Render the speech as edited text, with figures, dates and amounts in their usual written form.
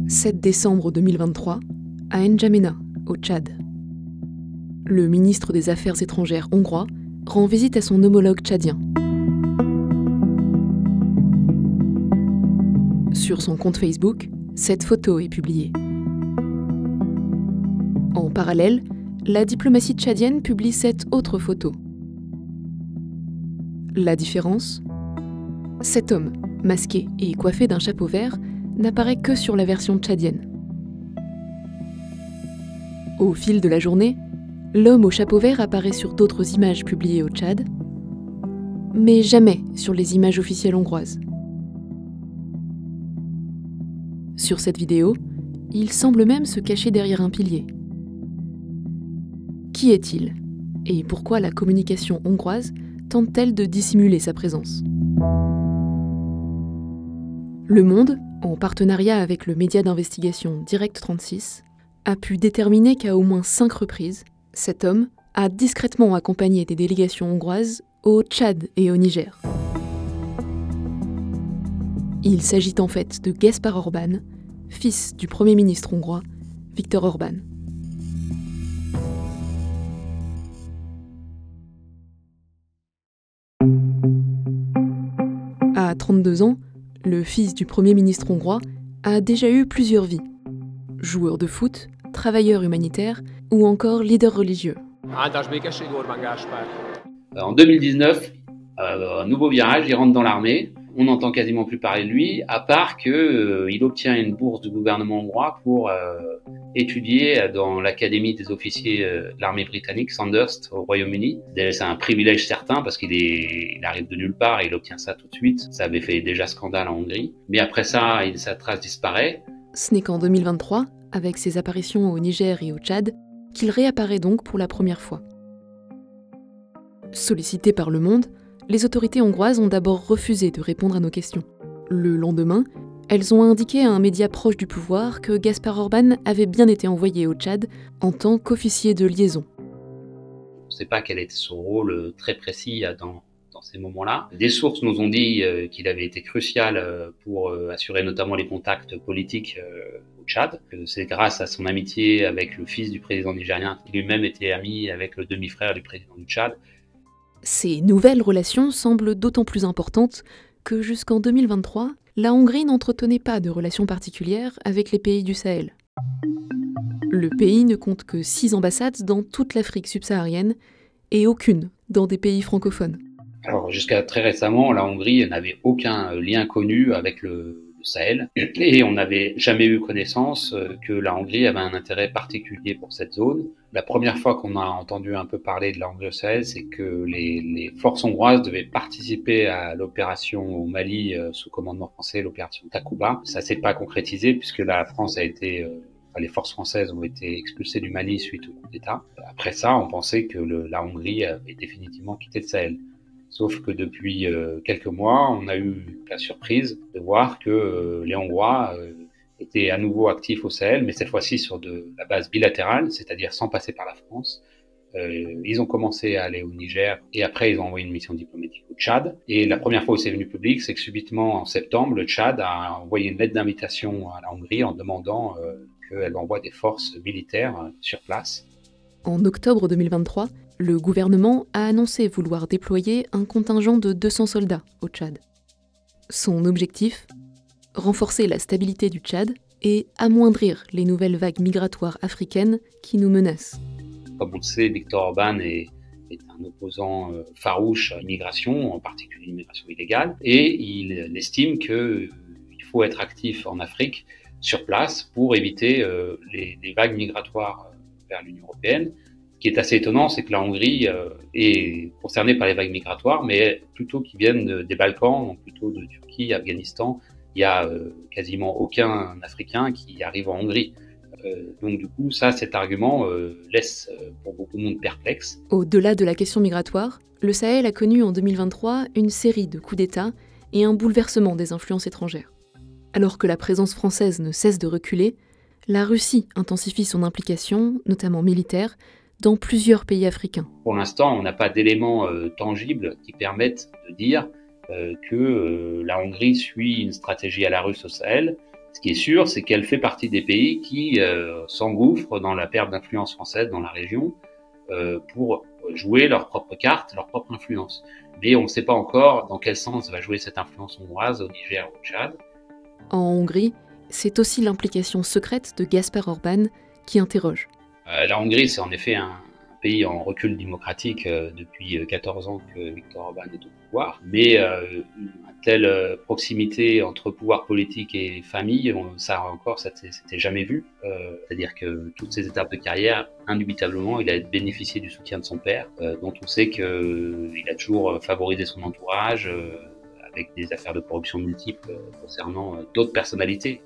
7 décembre 2023, à N'Djamena, au Tchad. Le ministre des Affaires étrangères hongrois rend visite à son homologue tchadien. Sur son compte Facebook, cette photo est publiée. En parallèle, la diplomatie tchadienne publie cette autre photo. La différence ? Cet homme, masqué et coiffé d'un chapeau vert, n'apparaît que sur la version tchadienne. Au fil de la journée, l'homme au chapeau vert apparaît sur d'autres images publiées au Tchad, mais jamais sur les images officielles hongroises. Sur cette vidéo, il semble même se cacher derrière un pilier. Qui est-il ? Et pourquoi la communication hongroise tente-t-elle de dissimuler sa présence ? Le Monde, en partenariat avec le média d'investigation Direct36, a pu déterminer qu'à au moins 5 reprises, cet homme a discrètement accompagné des délégations hongroises au Tchad et au Niger. Il s'agit en fait de Gáspár Orbán, fils du Premier ministre hongrois, Viktor Orbán. À 32 ans, le fils du Premier ministre hongrois a déjà eu plusieurs vies. Joueur de foot, travailleur humanitaire ou encore leader religieux. En 2019, un nouveau virage, il rentre dans l'armée. On n'entend quasiment plus parler de lui, à part qu'il obtient une bourse du gouvernement hongrois pour étudier dans l'académie des officiers de l'armée britannique, Sandhurst, au Royaume-Uni. C'est un privilège certain parce qu'il arrive de nulle part et il obtient ça tout de suite. Ça avait fait déjà scandale en Hongrie. Mais après ça, sa trace disparaît. Ce n'est qu'en 2023, avec ses apparitions au Niger et au Tchad, qu'il réapparaît donc pour la première fois. Sollicité par Le Monde, les autorités hongroises ont d'abord refusé de répondre à nos questions. Le lendemain, elles ont indiqué à un média proche du pouvoir que Gáspár Orbán avait bien été envoyé au Tchad en tant qu'officier de liaison. On ne sait pas quel était son rôle très précis dans ces moments-là. Des sources nous ont dit qu'il avait été crucial pour assurer notamment les contacts politiques au Tchad. C'est grâce à son amitié avec le fils du président nigérien, qui lui-même était ami avec le demi-frère du président du Tchad. Ces nouvelles relations semblent d'autant plus importantes que jusqu'en 2023, la Hongrie n'entretenait pas de relations particulières avec les pays du Sahel. Le pays ne compte que 6 ambassades dans toute l'Afrique subsaharienne et aucune dans des pays francophones. Alors jusqu'à très récemment, la Hongrie n'avait aucun lien connu avec le Sahel et on n'avait jamais eu connaissance que la Hongrie avait un intérêt particulier pour cette zone. La première fois qu'on a entendu un peu parler de la Hongrie au Sahel, c'est que les forces hongroises devaient participer à l'opération au Mali sous commandement français, l'opération Takuba. Ça s'est pas concrétisé puisque la France a été les forces françaises ont été expulsées du Mali suite au coup d'État. Après ça, on pensait que la Hongrie avait définitivement quitté le Sahel. Sauf que depuis quelques mois, on a eu la surprise de voir que les Hongrois étaient à nouveau actifs au Sahel, mais cette fois-ci sur de la base bilatérale, c'est-à-dire sans passer par la France. Ils ont commencé à aller au Niger et après ils ont envoyé une mission diplomatique au Tchad. Et la première fois où c'est venu public, c'est que subitement en septembre, le Tchad a envoyé une lettre d'invitation à la Hongrie en demandant qu'elle envoie des forces militaires sur place. En octobre 2023, le gouvernement a annoncé vouloir déployer un contingent de 200 soldats au Tchad. Son objectif ? Renforcer la stabilité du Tchad et amoindrir les nouvelles vagues migratoires africaines qui nous menacent. Comme on le sait, Viktor Orbán est un opposant farouche à l'immigration, en particulier l'immigration illégale, et il estime qu'il faut être actif en Afrique, sur place, pour éviter les vagues migratoires vers l'Union européenne. Ce qui est assez étonnant, c'est que la Hongrie est concernée par les vagues migratoires, mais plutôt qui viennent des Balkans, donc plutôt de Turquie, Afghanistan. Il y a quasiment aucun Africain qui arrive en Hongrie. Donc du coup, cet argument laisse pour beaucoup de monde perplexe. Au-delà de la question migratoire, le Sahel a connu en 2023 une série de coups d'État et un bouleversement des influences étrangères. Alors que la présence française ne cesse de reculer, la Russie intensifie son implication, notamment militaire, dans plusieurs pays africains. Pour l'instant, on n'a pas d'éléments tangibles qui permettent de dire que la Hongrie suit une stratégie à la russe au Sahel. Ce qui est sûr, c'est qu'elle fait partie des pays qui s'engouffrent dans la perte d'influence française dans la région pour jouer leur propre carte, leur propre influence. Mais on ne sait pas encore dans quel sens va jouer cette influence hongroise au Niger ou au Tchad. En Hongrie, c'est aussi l'implication secrète de Gáspár Orbán qui interroge. La Hongrie, c'est en effet un pays en recul démocratique depuis 14 ans que Viktor Orbán est au pouvoir. Mais une telle proximité entre pouvoir politique et famille, ça s'était jamais vu. C'est-à-dire que toutes ces étapes de carrière, indubitablement, il a bénéficié du soutien de son père, dont on sait qu'il a toujours favorisé son entourage avec des affaires de corruption multiples concernant d'autres personnalités.